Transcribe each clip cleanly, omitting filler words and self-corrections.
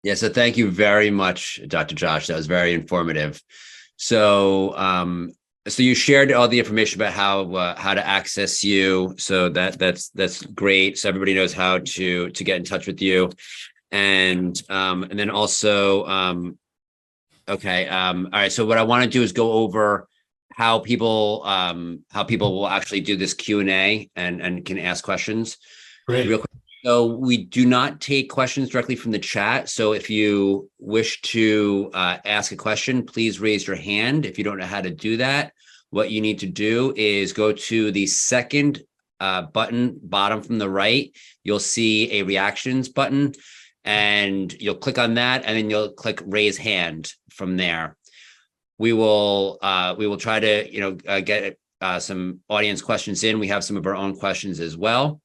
Yeah, so thank you very much, Dr. Josh. That was very informative. So, so you shared all the information about how to access you. So that's great. So everybody knows how to get in touch with you, and then also, okay, all right. So what I want to do is go over how people will actually do this Q&A and can ask questions. Real Great. quick. So we do not take questions directly from the chat. So if you wish to ask a question, please raise your hand. If you don't know how to do that, what you need to do is go to the second button, bottom from the right. You'll see a reactions button, and you'll click on that, and then you'll click raise hand from there. We will try to get some audience questions in. We have some of our own questions as well.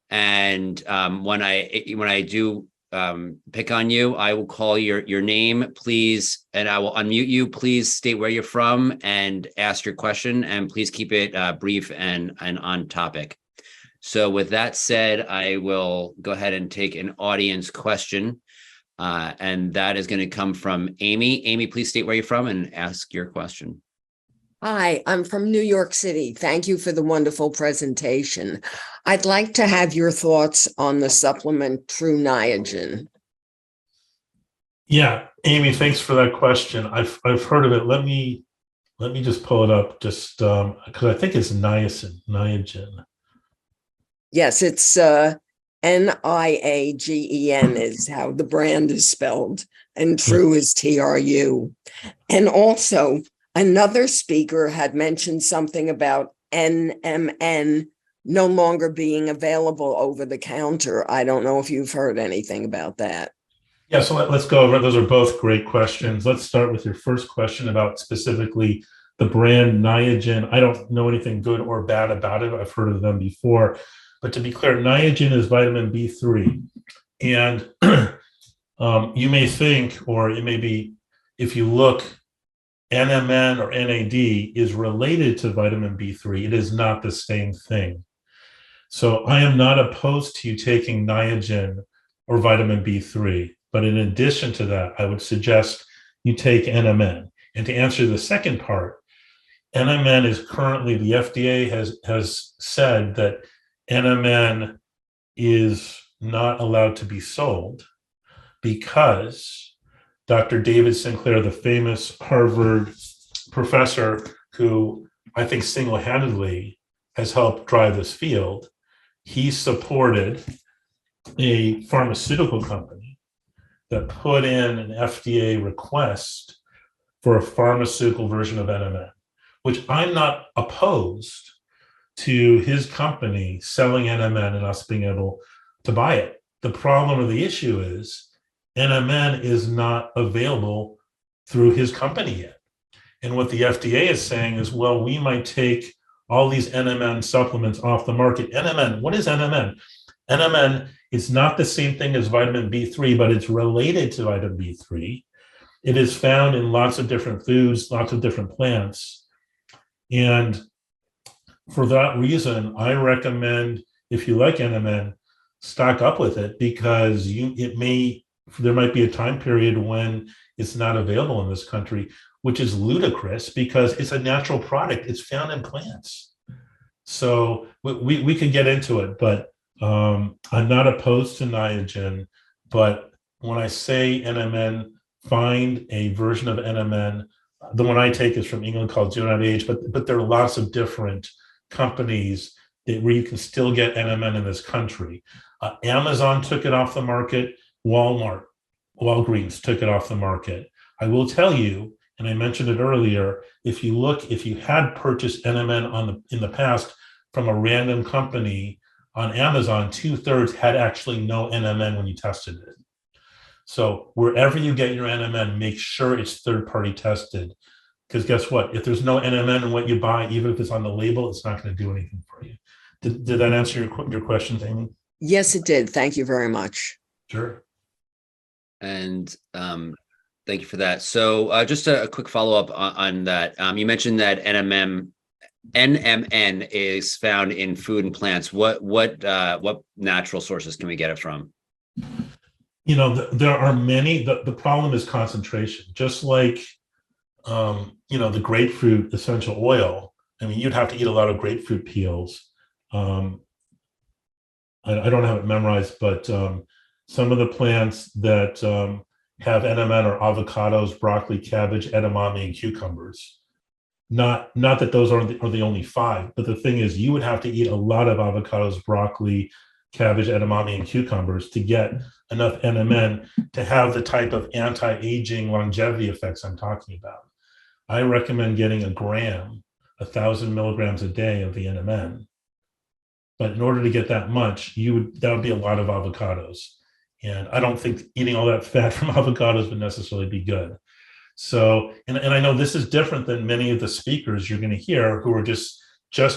And when I do pick on you, I will call your name, please, and I will unmute you. Please state where you're from and ask your question, and please keep it brief and on topic. So with that said, I will go ahead and take an audience question, and that is going to come from Amy. Amy, please state where you're from and ask your question. Hi, I'm from New York City. Thank you for the wonderful presentation. I'd like to have your thoughts on the supplement True Niagen. Yeah, Amy, thanks for that question. I've heard of it. Let me just pull it up, just because I think it's Niagen. Yes, it's Niagen is how the brand is spelled, and True is TRU. And also, another speaker had mentioned something about NMN no longer being available over the counter. I don't know if you've heard anything about that. Yeah, so let's go over. Those are both great questions. Let's start with your first question about specifically the brand Niagen. I don't know anything good or bad about it. I've heard of them before. But to be clear, Niagen is vitamin B3. And you may think, or it may be, if you look, NMN or NAD is related to vitamin B3. It is not the same thing. So I am not opposed to you taking Niagen or vitamin B3. But in addition to that, I would suggest you take NMN. And to answer the second part, NMN is currently, the FDA has said that NMN is not allowed to be sold because Dr. David Sinclair, the famous Harvard professor who I think single-handedly has helped drive this field, he supported a pharmaceutical company that put in an FDA request for a pharmaceutical version of NMN, which I'm not opposed to his company selling NMN and us being able to buy it. The problem or the issue is NMN is not available through his company yet. And what the FDA is saying is, well, we might take all these NMN supplements off the market. NMN, what is NMN? NMN is not the same thing as vitamin B3, but it's related to vitamin B3. It is found in lots of different foods, lots of different plants. And for that reason, I recommend, if you like NMN, stock up with it, because there might be a time period when it's not available in this country, which is ludicrous because it's a natural product. It's found in plants. So we could get into it, but I'm not opposed to Niagen. But when I say NMN, find a version of NMN. The one I take is from England called Do Not Age, but there are lots of different companies where you can still get NMN in this country. Amazon took it off the market. Walgreens took it off the market. I will tell you, and I mentioned it earlier, if you had purchased NMN in the past from a random company on Amazon, 2/3 had actually no NMN when you tested it. So wherever you get your NMN, make sure it's third-party tested. Because guess what? If there's no NMN in what you buy, even if it's on the label, it's not going to do anything for you. Did that answer your questions, Amy? Yes, it did. Thank you very much. Sure. And thank you for that. So just a quick follow-up on that. You mentioned that NMN is found in food and plants. What natural sources can we get it from? there are many. The problem is concentration. Just like, the grapefruit essential oil. I mean, you'd have to eat a lot of grapefruit peels. I don't have it memorized, but some of the plants that have NMN are avocados, broccoli, cabbage, edamame, and cucumbers. Not that those are the only five, but the thing is, you would have to eat a lot of avocados, broccoli, cabbage, edamame, and cucumbers to get enough NMN to have the type of anti-aging longevity effects I'm talking about. I recommend getting a gram, 1,000 milligrams a day of the NMN. But in order to get that much, that would be a lot of avocados. And I don't think eating all that fat from avocados would necessarily be good. So, and I know this is different than many of the speakers you're going to hear who are just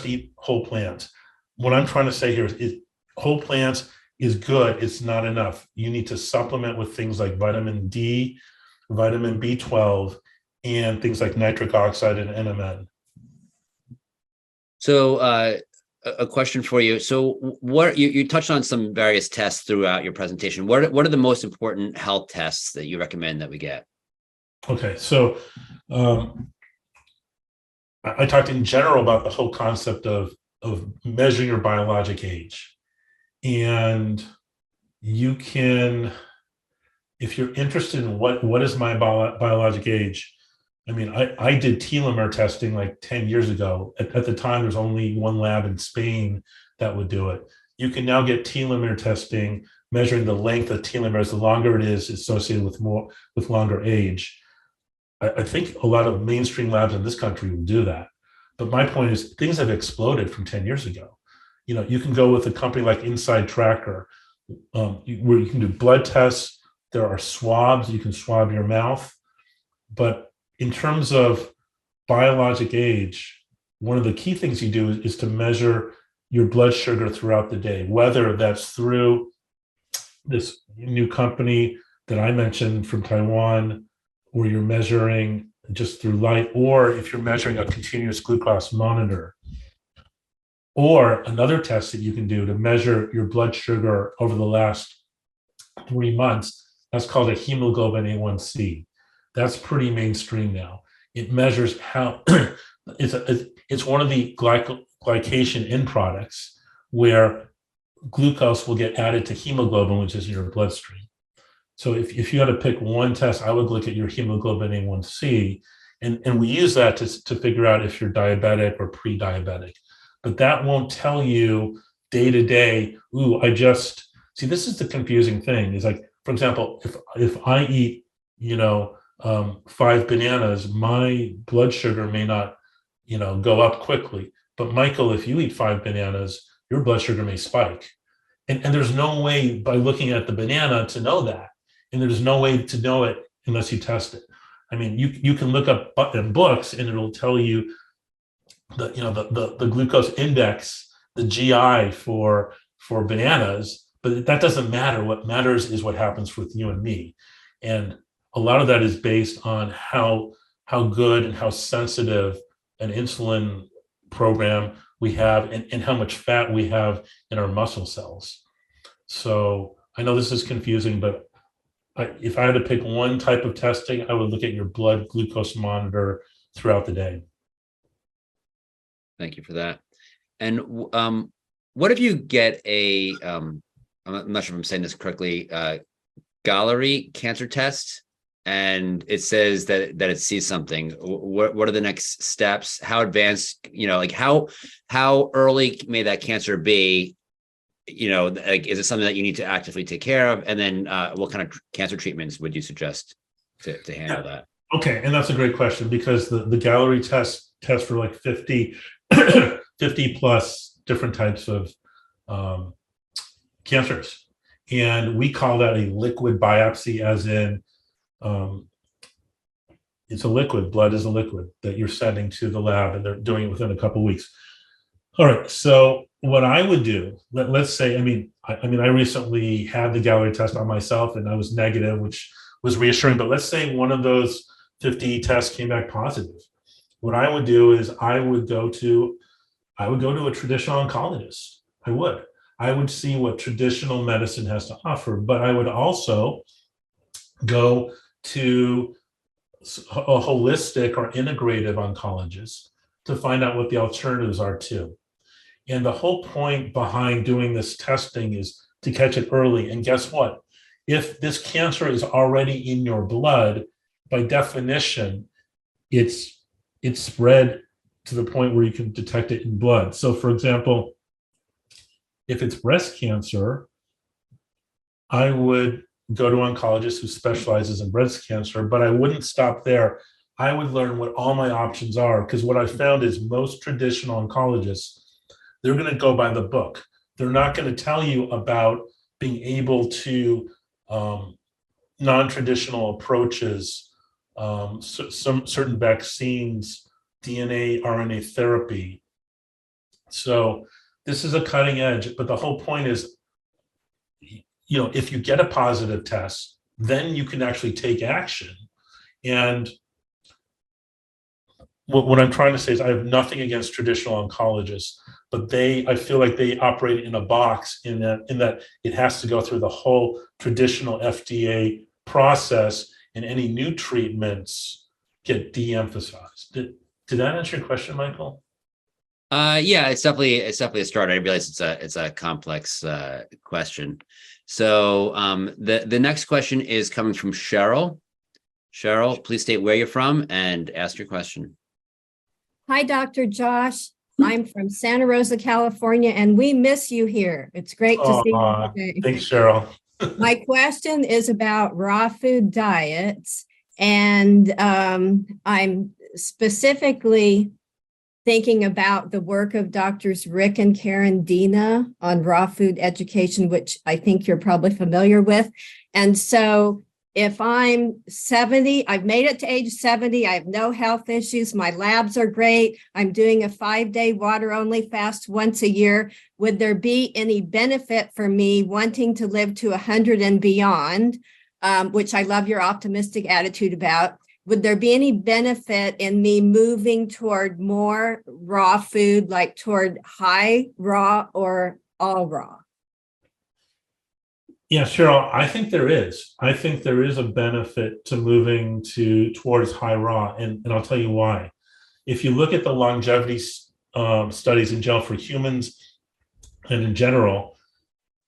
eat whole plants. What I'm trying to say here is whole plants is good. It's not enough. You need to supplement with things like vitamin D, vitamin B12, and things like nitric oxide and NMN. So a question for you. So what you touched on some various tests throughout your presentation. What are the most important health tests that you recommend that we get? Okay, so I talked in general about the whole concept of measuring your biologic age. And you can, if you're interested in what is my biologic age, I mean, I did telomere testing like 10 years ago. At the time, there's only one lab in Spain that would do it. You can now get telomere testing, measuring the length of telomeres. The longer it is associated with longer age. I think a lot of mainstream labs in this country will do that. But my point is, things have exploded from 10 years ago. You can go with a company like Inside Tracker, where you can do blood tests. There are swabs. You can swab your mouth. But in terms of biologic age, one of the key things you do is to measure your blood sugar throughout the day, whether that's through this new company that I mentioned from Taiwan, where you're measuring just through light, or if you're measuring a continuous glucose monitor, or another test that you can do to measure your blood sugar over the last 3 months. That's called a hemoglobin A1C. That's pretty mainstream now. It measures how it's one of the glycation end products where glucose will get added to hemoglobin, which is in your bloodstream. So if you had to pick one test, I would look at your hemoglobin A1C, and we use that to figure out if you're diabetic or pre-diabetic. But that won't tell you day to day, see, this is the confusing thing. Is like, for example, if I eat, 5 bananas, my blood sugar may not, go up quickly. But Michael, if you eat 5 bananas, your blood sugar may spike. And there's no way by looking at the banana to know that. And there's no way to know it unless you test it. I mean, you can look up in books and it'll tell you the glucose index, the GI for bananas, but that doesn't matter. What matters is what happens with you and me. And a lot of that is based on how good and how sensitive an insulin program we have and how much fat we have in our muscle cells. So I know this is confusing, but if I had to pick one type of testing, I would look at your blood glucose monitor throughout the day. Thank you for that. And what if you get I'm not sure if I'm saying this correctly, Gallery cancer test, and it says that it sees something? What are the next steps? How advanced, how early may that cancer be? Is it something that you need to actively take care of? And then what kind of cancer treatments would you suggest to handle that? Okay, and that's a great question, because the Gallery test for like 50 plus different types of cancers. And we call that a liquid biopsy, as in it's a liquid. Blood is a liquid that you're sending to the lab, and they're doing it within a couple of weeks. All right, so what I would do, let's say, I recently had the Gallery test on myself and I was negative, which was reassuring, but let's say one of those 50 tests came back positive. What I would do is I would go to a traditional oncologist. I would see what traditional medicine has to offer, but I would also go to a holistic or integrative oncologist to find out what the alternatives are too. And the whole point behind doing this testing is to catch it early. And guess what? If this cancer is already in your blood, by definition, it's spread to the point where you can detect it in blood. So for example, if it's breast cancer, I would go to an oncologist who specializes in breast cancer, but I wouldn't stop there. I would learn what all my options are, because what I found is most traditional oncologists, they're going to go by the book. They're not going to tell you about being able to non-traditional approaches, some certain vaccines, DNA, RNA therapy. So this is a cutting edge, but the whole point is, if you get a positive test, then you can actually take action. And what I'm trying to say is I have nothing against traditional oncologists, but I feel like they operate in a box in that it has to go through the whole traditional FDA process, and any new treatments get de-emphasized. Did that answer your question, Michael? Yeah, it's definitely a start. I realize it's a complex question. So the next question is coming from Cheryl. Cheryl, please state where you're from and ask your question. Hi, Dr. Josh. I'm from Santa Rosa, California, and we miss you here. It's great to see you today. Thanks, Cheryl. My question is about raw food diets, and I'm specifically thinking about the work of Doctors Rick and Karen Dina on raw food education, which I think you're probably familiar with. And so if I'm 70, I've made it to age 70, I have no health issues, my labs are great, I'm doing a 5-day water-only fast once a year, would there be any benefit for me wanting to live to 100 and beyond, which I love your optimistic attitude about? Would there be any benefit in me moving toward more raw food, like toward high raw or all raw? Yeah, Cheryl, I think there is. I think there is a benefit to moving towards high raw, and I'll tell you why. If you look at the longevity studies in general for humans and in general,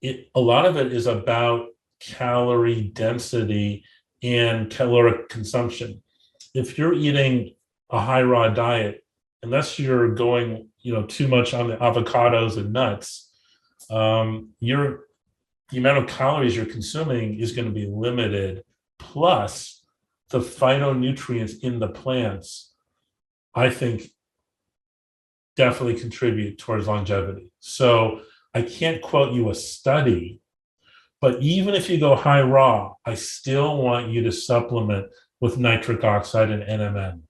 a lot of it is about calorie density and caloric consumption. If you're eating a high raw diet, unless you're going, too much on the avocados and nuts, the amount of calories you're consuming is going to be limited. Plus, the phytonutrients in the plants, I think, definitely contribute towards longevity. So I can't quote you a study, but even if you go high raw, I still want you to supplement with nitric oxide and NMN,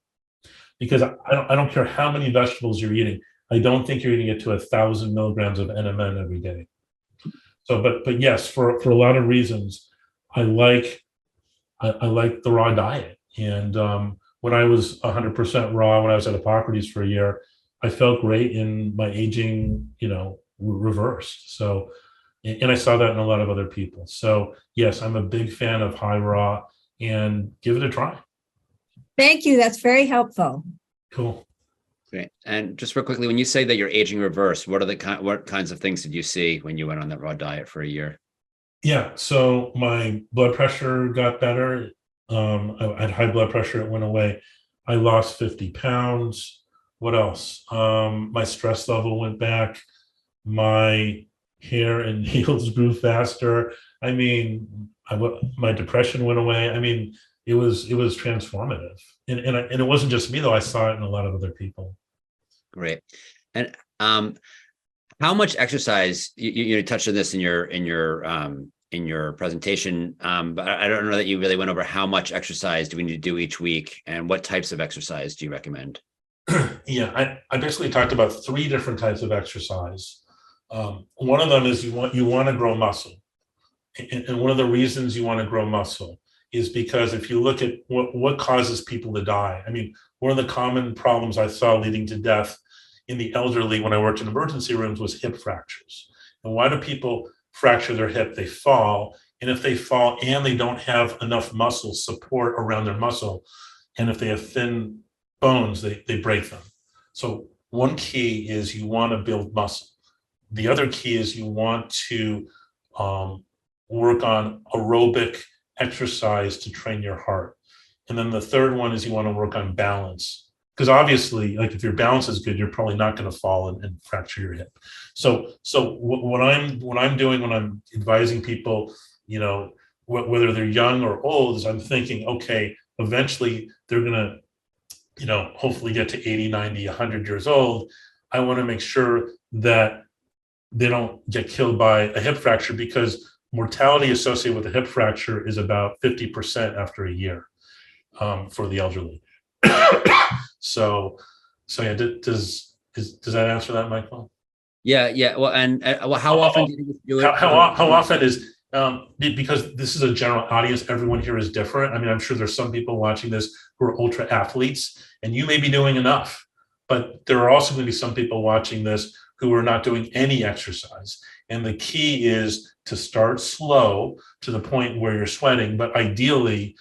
because I don't care how many vegetables you're eating. I don't think you're going to get to 1,000 milligrams of NMN every day. So, but yes, for a lot of reasons, I like the raw diet. And when I was 100% raw, when I was at Hippocrates for a year, I felt great, and my aging, reversed. So, and I saw that in a lot of other people. So yes, I'm a big fan of high raw, and give it a try. Thank you. That's very helpful. Cool. Great. And just real quickly, when you say that you're aging reverse, what kinds of things did you see when you went on that raw diet for a year? Yeah, so my blood pressure got better. I had high blood pressure, it went away. I lost 50 pounds. What else? My stress level went back. My hair and nails grew faster. I mean, my depression went away. I mean, it was transformative. And it wasn't just me, though. I saw it in a lot of other people. Great. And how much exercise, you touched on this in your presentation, but I don't know that you really went over how much exercise do we need to do each week, and what types of exercise do you recommend? Yeah, I basically talked about 3 different types of exercise. One of them is you want to grow muscle. And one of the reasons you want to grow muscle is because if you look at what causes people to die, I mean, one of the common problems I saw leading to death in the elderly when I worked in emergency rooms was hip fractures. And why do people fracture their hip? They fall. And if they fall and they don't have enough muscle support around their muscle, and if they have thin bones, they break them. So one key is you want to build muscle. The other key is you want to work on aerobic exercise to train your heart. And then the third one is you want to work on balance. Because obviously, like if your balance is good, you're probably not going to fall and fracture your hip. So what I'm doing when I'm advising people, you know, whether they're young or old, is I'm thinking, okay, eventually they're going to, you know, hopefully get to 80, 90, 100 years old. I want to make sure that they don't get killed by a hip fracture, because mortality associated with a hip fracture is about 50% after a year for the elderly. So yeah, does that answer that, Michael? Yeah. Well, and how often do you do it? How often is, because this is a general audience, everyone here is different. I mean, I'm sure there's some people watching this who are ultra athletes, and you may be doing enough, but there are also going to be some people watching this who are not doing any exercise. And the key is to start slow to the point where you're sweating, but ideally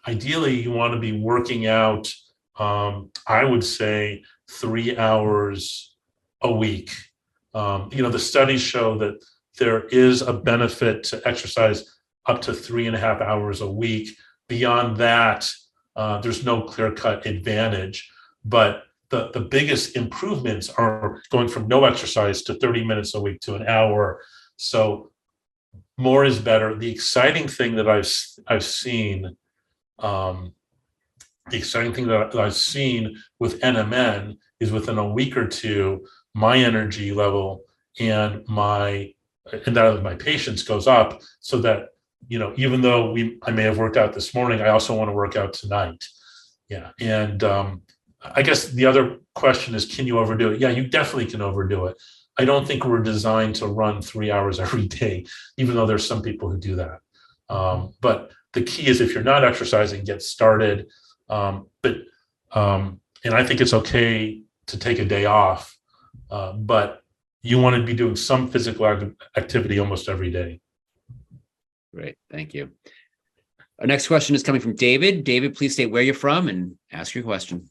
you want to be working out, I would say 3 hours a week. You know, the studies show that there is a benefit to exercise up to 3.5 hours a week. Beyond that, there's no clear-cut advantage, but the biggest improvements are going from no exercise to 30 minutes a week to an hour. So more is better. The exciting thing that I've seen, with NMN is within a week or two, my energy level and that of my patients goes up, so that, you know, even though I may have worked out this morning, I also want to work out tonight. Yeah. And I guess the other question is, can you overdo it? Yeah, you definitely can overdo it. I don't think we're designed to run 3 hours every day, even though there's some people who do that. But the key is, if you're not exercising, get started. And I think it's okay to take a day off, but you want to be doing some physical activity almost every day. Great, thank you. Our next question is coming from David. David, please state where you're from and ask your question.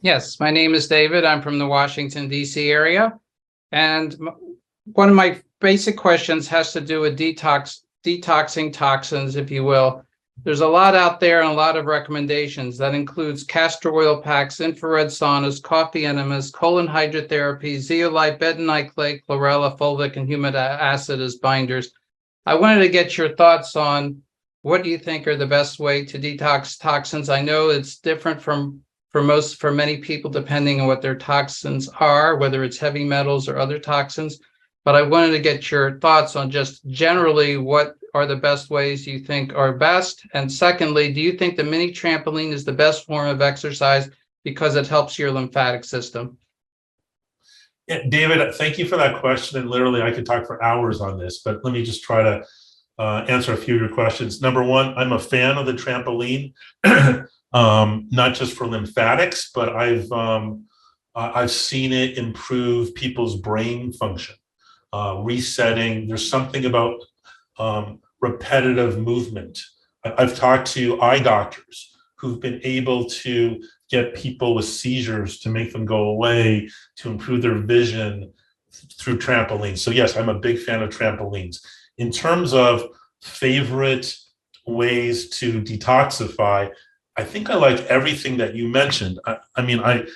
Yes, my name is David. I'm from the Washington, D.C. area. And one of my basic questions has to do with detoxing toxins, if you will. There's a lot out there and a lot of recommendations. That includes castor oil packs, infrared saunas, coffee enemas, colon hydrotherapy, zeolite, bentonite clay, chlorella, fulvic, and humic acid as binders. I wanted to get your thoughts on what do you think are the best way to detox toxins. I know it's different for many people, depending on what their toxins are, whether it's heavy metals or other toxins. But I wanted to get your thoughts on just generally what are the best ways you think are best. And secondly, do you think the mini trampoline is the best form of exercise because it helps your lymphatic system? Yeah, David, thank you for that question. And literally, I could talk for hours on this, but let me just try to answer a few of your questions. Number one, I'm a fan of the trampoline, not just for lymphatics, but I've seen it improve people's brain function, resetting. There's something about repetitive movement. I've talked to eye doctors who've been able to get people with seizures to make them go away, to improve their vision through trampolines. So yes, I'm a big fan of trampolines. In terms of favorite ways to detoxify, I think I like everything that you mentioned. I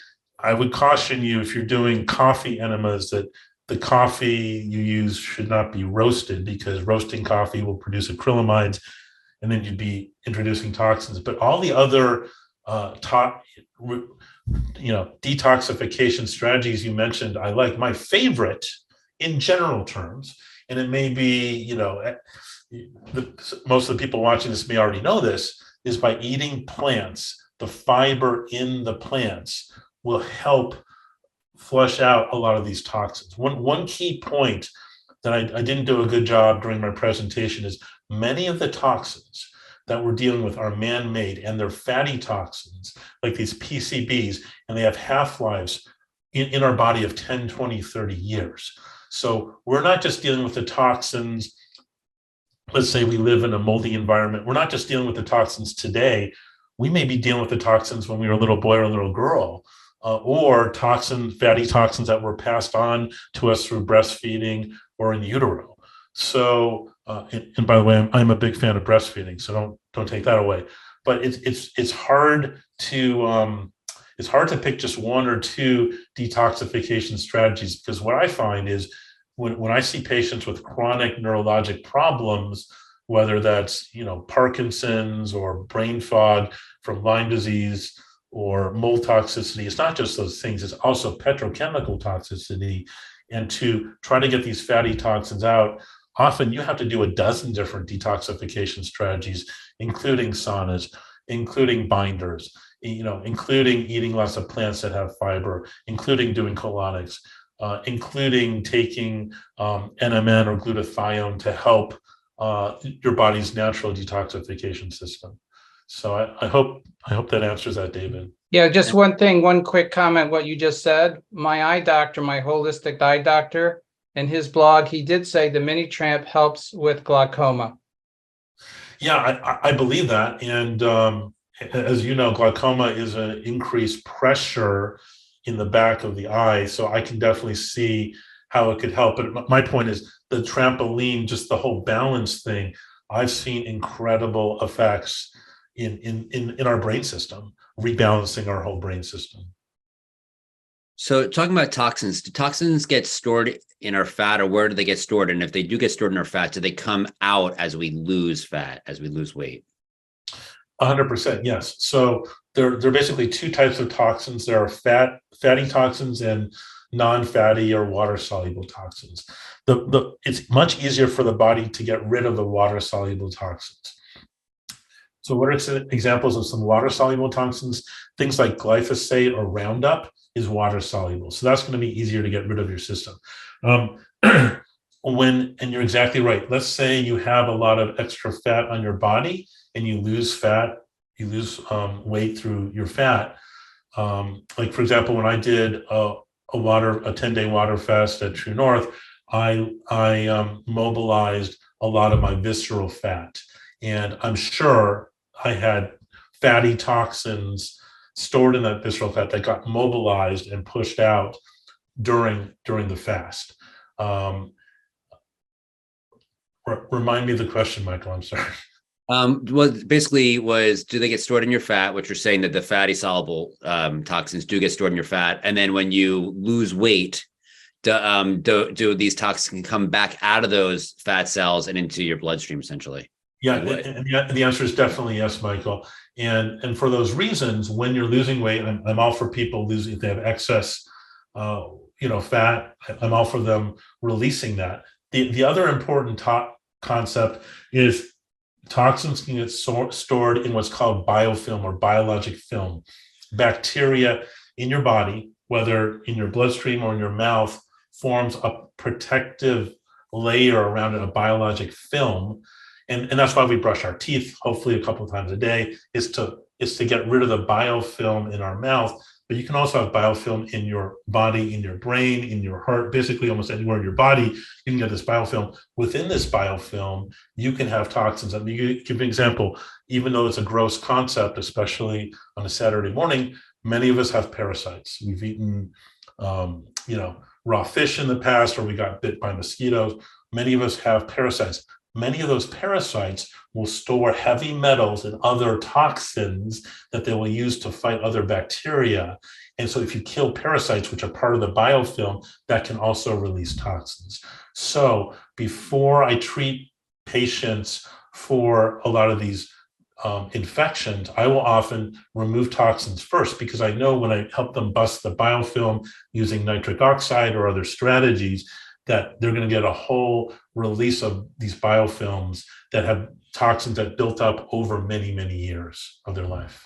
would caution you, if you're doing coffee enemas, that the coffee you use should not be roasted, because roasting coffee will produce acrylamides, and then you'd be introducing toxins. But all the other detoxification strategies you mentioned, I like. My favorite, in general terms, and it may be, most of the people watching this may already know this, is by eating plants. The fiber in the plants will help flush out a lot of these toxins. One key point that I didn't do a good job during my presentation is many of the toxins that we're dealing with are man-made, and they're fatty toxins, like these PCBs, and they have half-lives in our body of 10, 20, 30 years. So we're not just dealing with the toxins. Let's say we live in a moldy environment. We're not just dealing with the toxins today. We may be dealing with the toxins when we were a little boy or a little girl, or fatty toxins that were passed on to us through breastfeeding or in utero. So, and by the way, I'm a big fan of breastfeeding, so don't take that away. But it's hard to pick just one or two detoxification strategies, because what I find is when I see patients with chronic neurologic problems, whether that's Parkinson's or brain fog from Lyme disease or mold toxicity, it's not just those things, it's also petrochemical toxicity. And to try to get these fatty toxins out, often you have to do a dozen different detoxification strategies, including saunas, including binders, including eating lots of plants that have fiber, including doing colonics, including taking NMN or glutathione to help your body's natural detoxification system. So I hope that answers that, David. Yeah, just one quick comment, what you just said. My eye doctor, my holistic eye doctor, in his blog, he did say the mini tramp helps with glaucoma. Yeah, I believe that. And as you know, glaucoma is an increased pressure in the back of the eye. So I can definitely see how it could help. But my point is the trampoline, just the whole balance thing, I've seen incredible effects in our brain system, rebalancing our whole brain system. So talking about toxins, do toxins get stored in our fat, or where do they get stored? And if they do get stored in our fat, do they come out as we lose fat, as we lose weight? 100%, yes. So there are basically two types of toxins. There are fatty toxins and non-fatty or water-soluble toxins. It's much easier for the body to get rid of the water-soluble toxins. So what are some examples of some water-soluble toxins? Things like glyphosate or Roundup is water-soluble. So that's going to be easier to get rid of your system. And you're exactly right. Let's say you have a lot of extra fat on your body and you lose fat, you lose weight through your fat. Like for example, when I did a 10-day water fast at True North, I mobilized a lot of my visceral fat. And I'm sure I had fatty toxins stored in that visceral fat that got mobilized and pushed out during the fast. Remind me of the question, Michael. I'm sorry. Well, basically was, do they get stored in your fat, which you're saying that the fatty soluble toxins do get stored in your fat. And then when you lose weight, do these toxins come back out of those fat cells and into your bloodstream essentially? Yeah, and the answer is definitely yes, Michael. And for those reasons, when you're losing weight, I'm all for people losing, if they have excess, fat, I'm all for them releasing that. The other important concept is toxins can get stored in what's called biofilm or biologic film. Bacteria in your body, whether in your bloodstream or in your mouth, forms a protective layer around a biologic film. And that's why we brush our teeth, hopefully a couple of times a day, is to get rid of the biofilm in our mouth. But you can also have biofilm in your body, in your brain, in your heart, basically almost anywhere in your body, you can get this biofilm. Within this biofilm, you can have toxins. Let me give you an example. Even though it's a gross concept, especially on a Saturday morning, many of us have parasites. We've eaten, raw fish in the past, or we got bit by mosquitoes. Many of us have parasites. Many of those parasites will store heavy metals and other toxins that they will use to fight other bacteria. And so if you kill parasites, which are part of the biofilm, that can also release toxins. So before I treat patients for a lot of these infections, I will often remove toxins first, because I know when I help them bust the biofilm using nitric oxide or other strategies, that they're going to get a whole release of these biofilms that have toxins that built up over many, many years of their life.